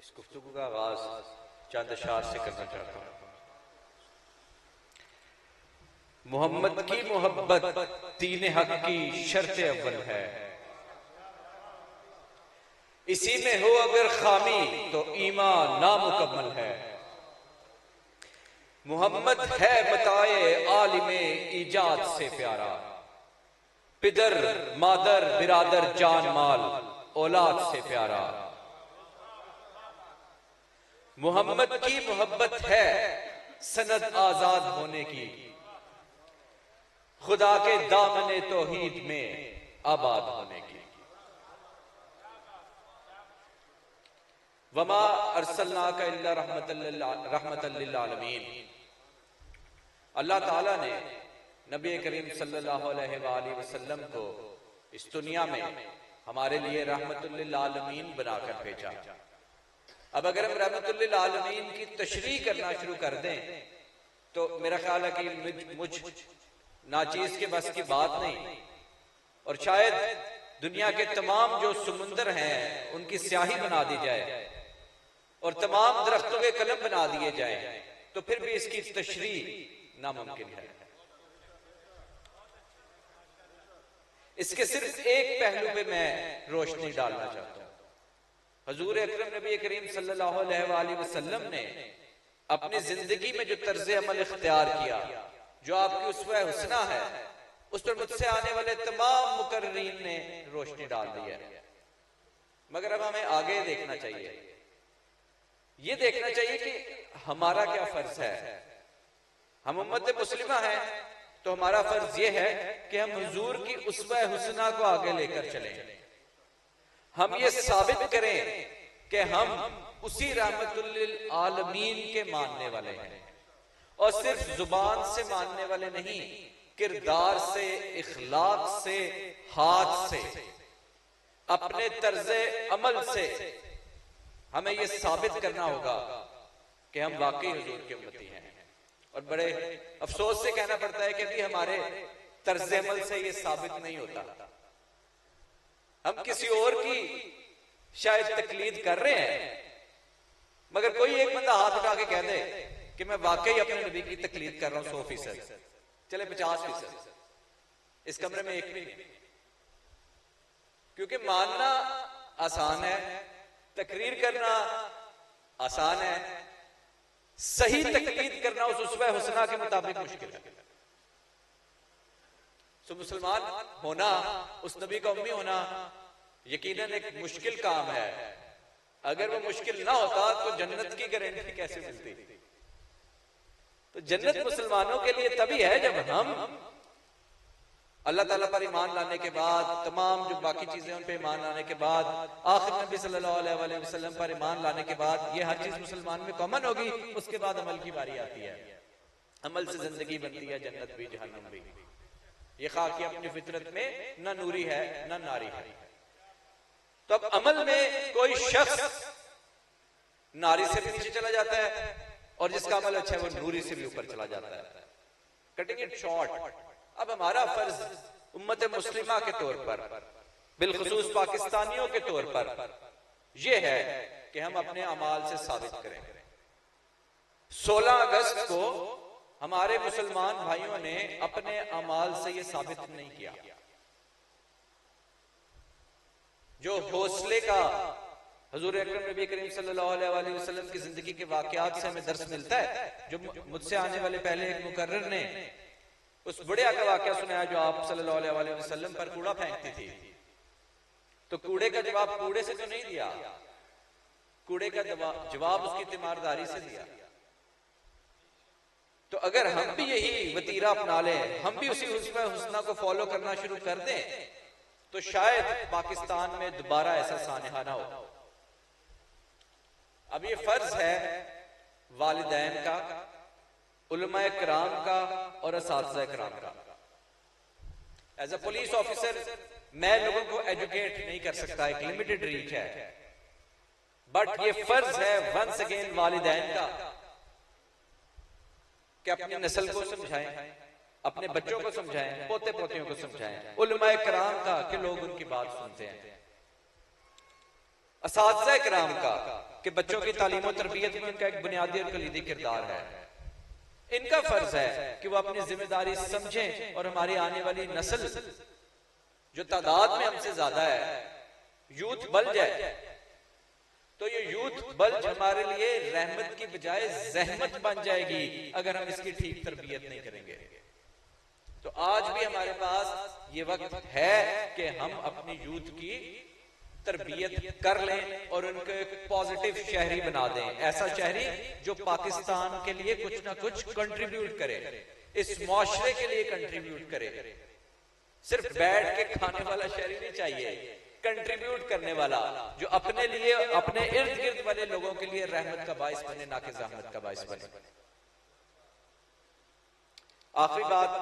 इस गुफ्तगू का आगाज चंद अशार से करना चाहता हूँ। मोहम्मद की मोहब्बत दीन हक की शर्त अव्वल है, इसी में हो अगर खामी तो ईमान नामुकम्मल है। मोहम्मद है बताए आलिमे इजाद से प्यारा, पिदर मादर बिरादर जान माल औलाद से प्यारा। मोहम्मद की मोहब्बत है सनद आजाद होने की, खुदा के दामने तौहीद में आबाद होने की। वमा अरसलनाका इल्ला रहमतल लिल आलमीन। अल्लाह ताला ने नबी करीम सल्लल्लाहु अलैहि वसल्लम को इस दुनिया में हमारे लिए रहमतुल लिल आलमीन बनाकर भेजा। अब अगर हम रहमतुल लिल आलमीन की तशरीह करना शुरू कर दें तो मेरा ख्याल है कि मुझ नाचीज के बस की बात नहीं, और शायद दुनिया के तमाम जो समुंदर हैं उनकी स्याही बना दी जाए और तमाम दरख्तों के कलम बना दिए जाए तो फिर भी इसकी तशरीह नामुमकिन है। इसके सिर्फ एक पहलू पे मैं रोशनी डालना चाहता हूं। हजूर अकरम नबी करीम सल्लल्लाहु अलैहि वसल्लम ने अपनी जिंदगी में जो तर्ज अमल इख्तियार किया, जो आपकी उसवा हुस्ना है, उस पर मुझसे आने वाले तमाम मुकर्रीन ने रोशनी डाल दी है। मगर अब हमें आगे देखना चाहिए, ये देखना चाहिए कि हमारा क्या फर्ज है। हम उम्मत मुस्लिमा हैं तो हमारा फर्ज ये है कि हम हुजूर की उसवा हुस्ना को आगे लेकर चलें। हम ये साबित करें कि हम उसी रहमतुल लिल आलमीन के मानने वाले हैं, और सिर्फ जुबान से मानने वाले नहीं, किरदार से, इखलाक से, हाथ से, अपने तर्जे अमल से हमें यह साबित करना होगा कि हम वाकई हुजूर के उम्मती हैं। और बड़े अफसोस से कहना पड़ता है कि अभी हमारे तर्जे अमल से यह साबित नहीं होता। हम किसी और की शायद तकलीद कर रहे हैं, मगर कोई एक बंदा हाथ उठा के कह दे कि मैं वाकई अपने नबी की तकलीद कर रहा हूं 100%, चले 50%, इस कमरे में एक भी नहीं। क्योंकि मानना आसान है, तकरीर करना आसान है, सही तकलीद करना उस उसवा हुस्ना के मुताबिक मुश्किल है। सो मुसलमान होना, उस नबी का उम्मी होना यकीनन एक मुश्किल काम है। अगर वो मुश्किल ना होता तो जन्नत की गारंटी कैसे मिलती? तो जन्नत मुसलमानों के लिए तभी है जब हम अल्लाह ताला पर ईमान लाने के बाद, तमाम जो बाकी चीजें उन पे ईमान लाने के बाद, आखिर नबी सल्लल्लाहु अलैहि वसल्लम पर ईमान लाने के बाद, ये हर चीज मुसलमान में कॉमन होगी। उसके बाद अमल की बारी आती है। अमल से जिंदगी बनती है, जन्नत भी जहन्नम भी। ये खाकी अपनी फितरत में न नूरी है न नारी है। तो अब अमल में कोई शख्स नारी से भी नीचे चला जाता है और जिसका अमल अच्छा है वो नूरी से भी ऊपर चला जाता है। कटिंग इट शॉर्ट, अब हमारा फर्ज उम्मत मुस्लिमा के तौर पर, बिलखुसूस पाकिस्तानियों के तौर पर यह है कि हम अपने अमाल से साबित करें। 16 अगस्त को हमारे मुसलमान भाइयों ने अपने अमाल से यह साबित नहीं किया। जो हौसले का हुजूर अकरम नबी करीम सल्लल्लाहु अलैहि वसल्लम की जिंदगी के वाकयात से हमें दर्स मिलता है, जो मुझसे आने वाले पहले एक मुकर्रर ने उस बुढ़िया का वाकया सुनाया जो आप सल्लल्लाहु अलैहि वसल्लम पर कूड़ा फेंकती थी। तो कूड़े का जवाब कूड़े से तो नहीं दिया, कूड़े का जवाब उसकी तीमारदारी से दिया। तो अगर हम भी यही वतीरा अपना लें, हम भी उसी उसवा हुस्ना को फॉलो करना शुरू कर दें, तो शायद पाकिस्तान में दोबारा ऐसा सानहा ना हो। अब ये फर्ज है वालिदैन का, उलमाए किराम का और असातिज़ा किराम का। एज अ पुलिस ऑफिसर मैं लोगों को एजुकेट नहीं कर सकता, एक लिमिटेड रीच है, बट ये फर्ज है वंस अगेन वालिदैन का कि अपनी नस्ल को समझाएं, अपने बच्चों को समझाएं, पोते पोतियों को समझाएं। उलमाए किराम का कि लोग उनकी बात सुनते हैं। असातिज़ा किराम का कि बच्चों की तालीम और तरबियत में उनका एक बुनियादी और कलीदी किरदार है। इनका फर्ज है कि वो अपनी जिम्मेदारी समझें और हमारी आने वाली नस्ल जो तादाद में हमसे ज्यादा है, यूथ बल जाए, तो ये यूथ बल हमारे लिए रहमत की बजाय जहमत बन जाएगी अगर हम इसकी ठीक तरबियत नहीं करेंगे। तो आज भी हमारे पास ये वक्त है कि हम अपनी यूथ की तरबियत कर लें और उनको एक पॉजिटिव शहरी बना दें, ऐसा शहरी जो पाकिस्तान के लिए कुछ ना कुछ कंट्रीब्यूट करे, इस मुआशरे के लिए कंट्रीब्यूट करे। सिर्फ बैठ के खाने वाला शहरी नहीं चाहिए, कंट्रीब्यूट करने वाला जो अपने लिए, अपने इर्द गिर्द वाले लोगों के लिए रहमत का बाइस बने, ना कि ज़हमत का बाइस बने। आखिरी बात,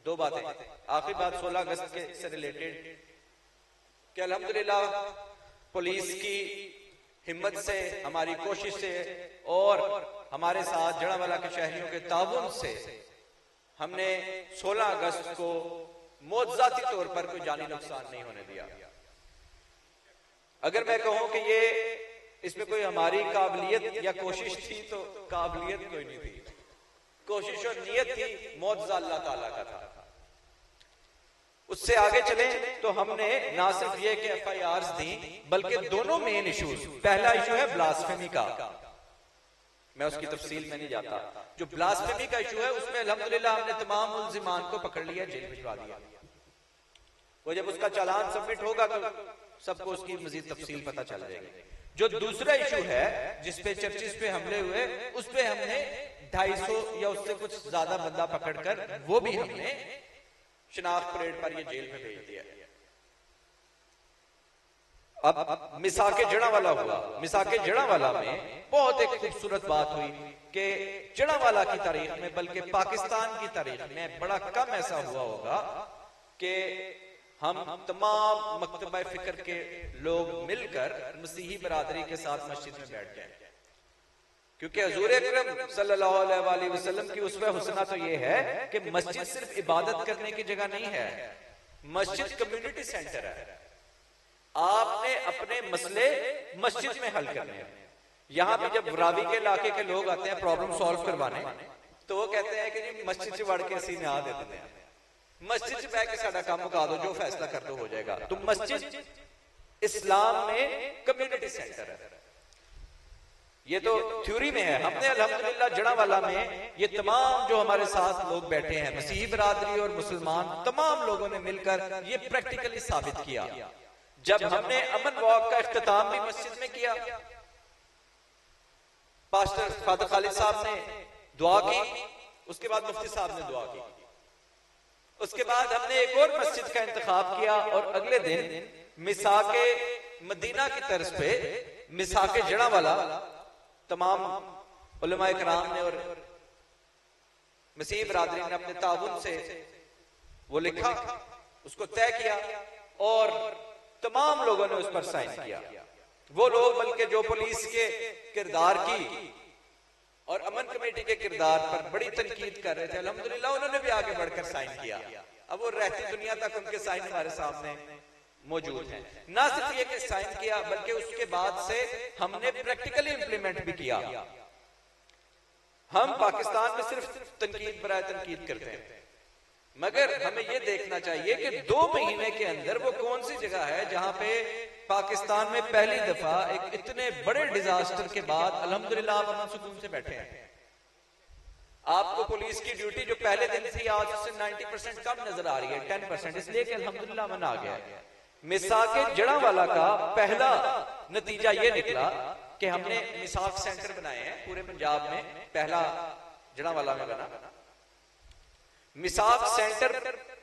दो बातें। आखिरी बात 16 अगस्त के से रिलेटेड कि अल्हम्दुलिल्लाह पुलिस की हिम्मत से, हमारी कोशिश से और हमारे साथ जड़ावाला के शहरियों के ताउन से हमने 16 अगस्त को मौजूदाती तौर पर कोई जानी नुकसान नहीं होने दिया। अगर मैं कहूं कि ये इसमें कोई हमारी काबिलियत या कोशिश थी, तो काबिलियत कोई नहीं थी, कोशिश और नियत थी, मौजूदा अल्लाह ताला का था। उससे आगे चले तो हमने ना सिर्फ ये कि FIRs दी, बल्कि दोनों मेन इश्यूज, पहला इशू है ब्लास्फेमी का, मैं उसकी तफसील में नहीं जाता। जो ब्लास्फेमी का इशू है उसमें अल्हम्दुलिल्लाह हमने तमाम मुल्जिमान को पकड़ लिया, जेल भिजवा दिया। वो जब उसका चालान सबमिट होगा तो सबको उसकी मजीद तफसील पता चल जाएगी। जो दूसरा इशू है जिसपे चर्चिस पे हमले हुए, उस पे हमने 250 या उससे कुछ ज्यादा बंदा पकड़कर वो भी हमने शनाख्त परेड पर ये जेल में भेज दिया। अब मिसाके जड़ावाला हुआ। मिसाके जड़ावाला में बहुत एक खूबसूरत बात हुई कि जड़ावाला की तारीख में, बल्कि पाकिस्तान की तारीख में बड़ा कम ऐसा हुआ होगा कि हम तमाम मकतबा फिक्र के लोग मिलकर मसीही बरादरी के साथ मस्जिद में बैठ जाएं, क्योंकि हुजूर अकरम सल्लल्लाहु अलैहि वसल्लम की उसवा हुस्ना तो ये है कि मस्जिद सिर्फ इबादत करने की जगह नहीं है, मस्जिद कम्युनिटी सेंटर है। आपने अपने मसले मस्जिद में हल करने हैं। यहाँ पे जब रावी के इलाके के लोग आते हैं प्रॉब्लम सॉल्व करवाने, तो वो कहते हैं कि जी मस्जिद से वड़ के असी ना देते हैं, मस्जिद से बह के साडा काम मुका दो, जो फैसला कर दो हो जाएगा। तो मस्जिद इस्लाम में कम्युनिटी सेंटर है। ये तो थ्योरी में है। हमने अल्हम्दुलिल्लाह जड़ावाला में ये तमाम जो हमारे साथ लोग बैठे हैं, मसीही बरादरी और मुसलमान, तमाम लोगों ने मिलकर ये प्रैक्टिकली साबित किया। जब हमने अमन वॉक का इख्तिताम भी मस्जिद में किया, पास्टर फादर खालिद साहब ने दुआ की, उसके बाद मुफ्ती साहब ने दुआ की, उसके बाद हमने एक और मस्जिद का इंतखाब किया और अगले दिन मिसाके मदीना की तर्ज पे मिसाके जड़ावाला तमाम उलमाए कराम ने और मसीह बरादरी ने अपने ताउन से वो लिखा, उसको तय किया और तमाम लोगों ने उस पर साइन किया। वो लोग बल्कि जो पुलिस के किरदार की और अमन कमेटी के किरदार पर बड़ी तनकीद कर रहे थे, अल्हम्दुलिल्लाह उन्होंने भी आगे बढ़कर साइन किया। अब वो रहती दुनिया तक उनके साइन हमारे सामने मौजूद हैं। ना सिर्फ ये कि साइन किया, बल्कि उसके बाद से हमने प्रैक्टिकली इंप्लीमेंट भी किया। हम पाकिस्तान में सिर्फ तनकीद बराए तनकीद करते हैं, मगर हमें ये देखना चाहिए कि 2 महीने के अंदर वो कौन सी जगह है जहां पे पाकिस्तान में पहली दफा एक इतने बड़े डिजास्टर के बाद अल्हम्दुलिल्लाह आप अमन सुकून से बैठे हैं। आपको पुलिस की ड्यूटी जो पहले दिन थी आज उससे 90% कम नजर आ रही है, 10%, इसलिए कि अल्हम्दुलिल्लाह अमन आ गया है। मिसाके जड़ावाला का पहला नतीजा ये निकला कि हमने मिसाक सेंटर बनाए हैं पूरे पंजाब में, पहला जड़ावाला में बना। मिसाक सेंटर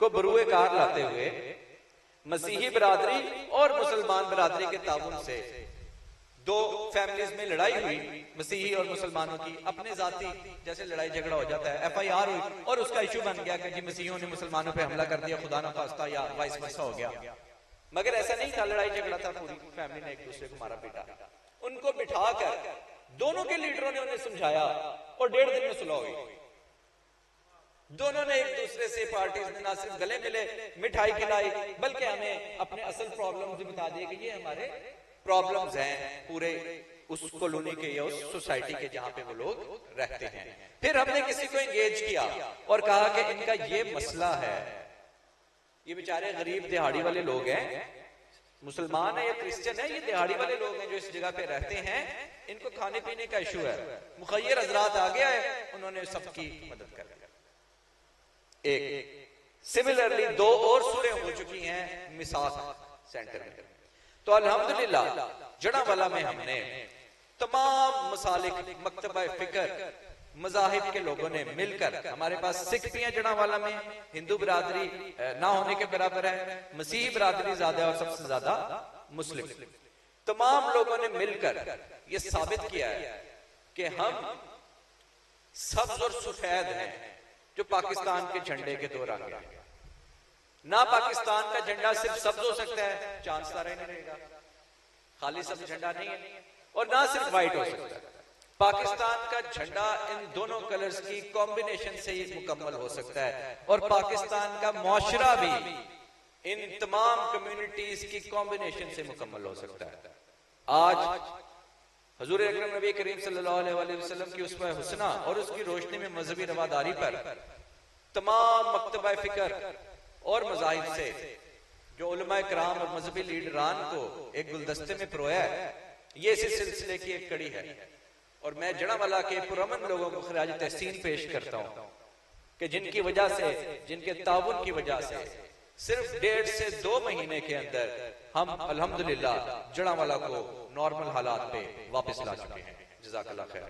को बरूए कार लाते हुए मसीही बरादरी और मुसलमान बरादरी के ताउन से 2 फैमिलीज में लड़ाई हुई, मसीही और मुसलमानों की, अपने जाती जैसे लड़ाई झगड़ा हो जाता है, FIR हुई और उसका इशू बन गया कि जी मसीहियों ने मुसलमानों पे हमला कर दिया, खुदा ना खास्ता, या वाइस वर्सा हो गया। मगर ऐसा नहीं था, लड़ाई झगड़ा था, पूरी फैमिली ने एक दूसरे को मारा पीटा। उनको बिठाकर दोनों के लीडरों ने उन्हें समझाया और 1.5 दिन में सुलह हुई। दोनों ने एक दूसरे से, पार्टीज ने ना सिर्फ गले मिले, मिठाई खिलाई, बल्कि हमें अपने असल प्रॉब्लम भी बता दिए कि ये हमारे प्रॉब्लम्स हैं पूरे उस कॉलोनी के या उस सोसाइटी के जहां पे वो लोग रहते हैं। फिर हमने किसी को एंगेज किया और कहा कि इनका ये मसला है, ये बेचारे गरीब दिहाड़ी वाले लोग हैं, मुसलमान है या क्रिश्चियन है, ये दिहाड़ी वाले लोग हैं जो इस जगह पे रहते हैं, इनको खाने पीने का इशू है। मुखय्यर हजरात आ गया है, उन्होंने सबकी मदद कर दी। एक सिमिलरली 2 और सूरह हो चुकी हैं मिसाक सेंटर में। तो अल्हम्दुलिल्लाह जड़ावाला में हमने तमाम मसालिक मकतबा फिक्र मजाहिब के लोगों ने मिलकर, हमारे पास सिख भी हैं जड़ावाला में, हिंदू बिरादरी ना होने के बराबर है, मसीही बिरादरी ज्यादा है और सबसे ज्यादा मुस्लिम, तमाम लोगों ने मिलकर ये साबित किया है कि हम सब्ज और सफेद हैं जो पाकिस्तान के झंडे के 2 रंग हैं। ना पाकिस्तान का झंडा सिर्फ सब्ज हो सकता है, चांद तारा नहीं रहेगा, खाली सब्ज झंडा नहीं है, और ना सिर्फ व्हाइट हो सकता है। पाकिस्तान का झंडा इन दोनों कलर्स की कॉम्बिनेशन से ही मुकम्मल हो सकता है, और पाकिस्तान का मुआशरा भी इन तमाम कम्युनिटीज की कॉम्बिनेशन से मुकम्मल हो सकता है। आज हुजूर अकरम नबी करीम सल्लल्लाहु अलैहि वसल्लम की उसवा हुस्ना और उसकी रोशनी में मजहबी रवादारी पर तमाम मकतबा फिक्र और मज़ाहिब से जो उलमा कराम और मजहबी लीडरान को एक गुलदस्ते में परोया है, ये इसी सिलसिले की एक कड़ी है। और मैं जड़ावाला के पुरअमन लोगों को खराज तहसीन पेश करता हूँ कि जिनकी वजह से, जिनके ताउन की वजह से सिर्फ 1.5 से 2 महीने के अंदर हम अल्हम्दुलिल्लाह जड़ावाला को नॉर्मल हालात पे वापस ला चुके हैं। जज़ाकल्लाह खैर।